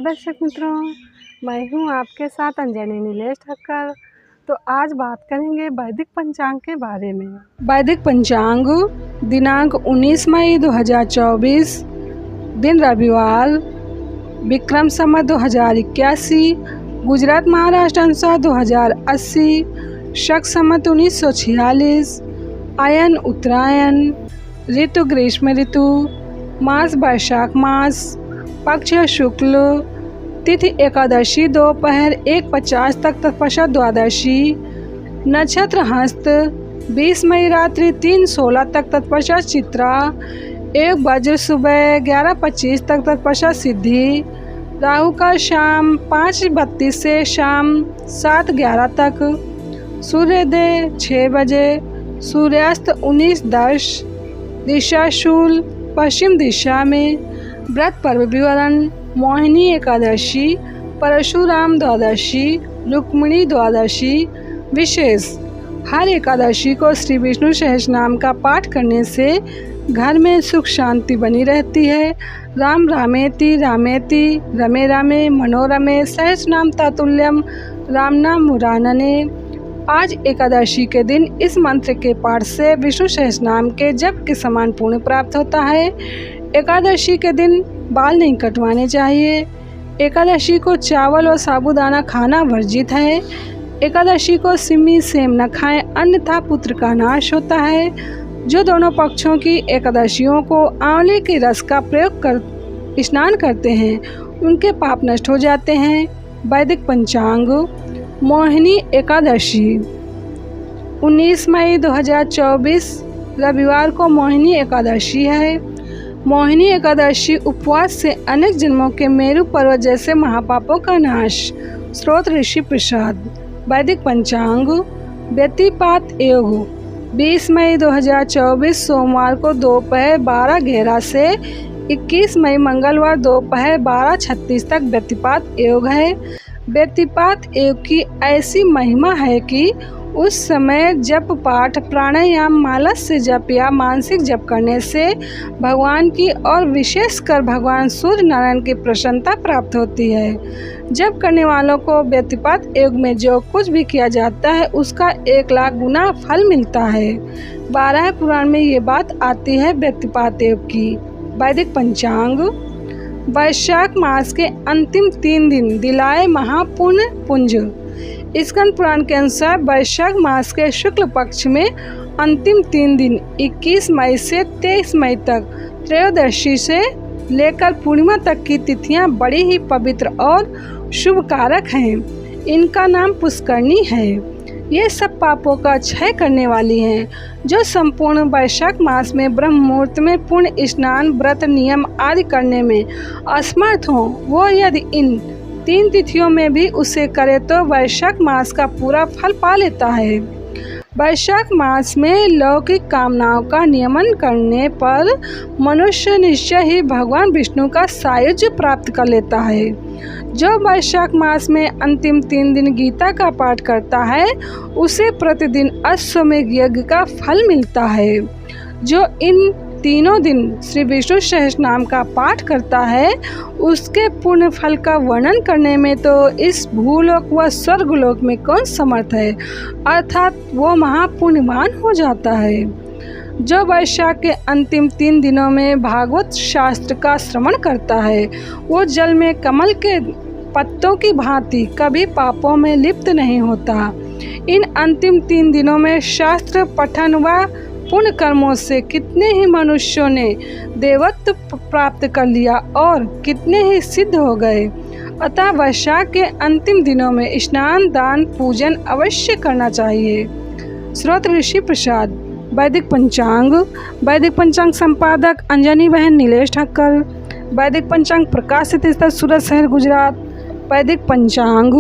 दर्शक मित्रों, मैं हूं आपके साथ अंजनी नीलेश ठक्कर। तो आज बात करेंगे वैदिक पंचांग के बारे में। वैदिक पंचांग दिनांक 19 मई 2024, दिन रविवार, विक्रम संवत 2081, गुजरात महाराष्ट्र अनुसार 2080, शक संवत 1946, आयन उत्तरायण, ऋतु ग्रीष्म ऋतु, मास वैशाख मास, पक्ष शुक्ल, तिथि एकादशी दोपहर 1:50 तक तत्पश्चात द्वादशी, नक्षत्र हस्त, 20 मई रात्रि 3:16 तक तत्पश्चात चित्रा, 1 वज्र सुबह 11:25 तक तत्पश्चात सिद्धि, राहु का शाम 5:32 से शाम 7:11 तक, सूर्योदय 6 बजे, सूर्यास्त 19:10, दिशा शूल पश्चिम दिशा में। व्रत पर्व विवरण: मोहिनी एकादशी, परशुराम द्वादशी, रुक्मिणी द्वादशी। विशेष: हर एकादशी को श्री विष्णु सहस्रनाम का पाठ करने से घर में सुख शांति बनी रहती है। राम रामेति रामेति रमे रामे मनोरमे सहस्रनाम तातुल्यम राम नाम मुरानने। आज एकादशी के दिन इस मंत्र के पाठ से विष्णु सहस्रनाम के जप के समान पुण्य प्राप्त होता है। एकादशी के दिन बाल नहीं कटवाने चाहिए। एकादशी को चावल और साबूदाना खाना वर्जित है। एकादशी को सिम्मी सेम न खाएं, अन्यथा पुत्र का नाश होता है। जो दोनों पक्षों की एकादशियों को आंवले के रस का प्रयोग कर स्नान करते हैं, उनके पाप नष्ट हो जाते हैं। वैदिक पंचांग: मोहिनी एकादशी 19 मई 2024 रविवार को मोहिनी एकादशी है। मोहिनी एकादशी उपवास से अनेक जन्मों के मेरु पर्वत जैसे महापापों का नाश। स्रोत ऋषि प्रसाद। वैदिक पंचांग: व्यतिपात योग 20 मई 2024 सोमवार को दोपहर 12:11 से 21 मई मंगलवार दोपहर 12:36 तक व्यतिपात योग है। व्यतिपात योग की ऐसी महिमा है कि उस समय जप पाठ प्राणायाम मालस से जप या मानसिक जप करने से भगवान की और विशेषकर भगवान सूर्य नारायण की प्रसन्नता प्राप्त होती है। जप करने वालों को व्यतिपात योग में जो कुछ भी किया जाता है उसका 1 लाख गुना फल मिलता है। 12 पुराण में ये बात आती है व्यतिपात योग की। वैदिक पंचांग: वैशाख मास के अंतिम 3 दिन दिलाए महापुण्य पुंज। स्कंद पुराण के अनुसार वैशाख मास के शुक्ल पक्ष में अंतिम 3 दिन 21 मई से 23 मई तक त्रयोदशी से लेकर पूर्णिमा तक की तिथियां बड़ी ही पवित्र और शुभ कारक हैं। इनका नाम पुष्करणी है। ये सब पापों का क्षय करने वाली हैं। जो संपूर्ण वैशाख मास में ब्रह्म मुहूर्त में पुण्य स्नान व्रत नियम आदि करने में असमर्थ हों, वो यदि इन 3 तिथियों में भी उसे करे तो वैशाख मास का पूरा फल पा लेता है। वैशाख मास में लौकिक कामनाओं का नियमन करने पर मनुष्य निश्चय ही भगवान विष्णु का सायुज्य प्राप्त कर लेता है। जो वैशाख मास में अंतिम 3 दिन गीता का पाठ करता है उसे प्रतिदिन अश्वमेध यज्ञ का फल मिलता है। जो इन तीनों दिन श्री विष्णु सहस्रनाम का पाठ करता है उसके पुण्य फल का वर्णन करने में तो इस भूलोक व स्वर्गलोक में कौन समर्थ है, अर्थात वो महापुण्यवान हो जाता है। जो वैशाख के अंतिम 3 दिनों में भागवत शास्त्र का श्रवण करता है वो जल में कमल के पत्तों की भांति कभी पापों में लिप्त नहीं होता। इन अंतिम 3 दिनों में शास्त्र पठन व पुण्य कर्मों से कितने ही मनुष्यों ने देवत्व प्राप्त कर लिया और कितने ही सिद्ध हो गए। अतः वैशाख के अंतिम दिनों में स्नान दान पूजन अवश्य करना चाहिए। स्रोत ऋषि प्रसाद। वैदिक पंचांग। वैदिक पंचांग संपादक अंजनी बहन नीलेश ठक्कर। वैदिक पंचांग प्रकाशित स्थल सूरत शहर गुजरात। वैदिक पंचांग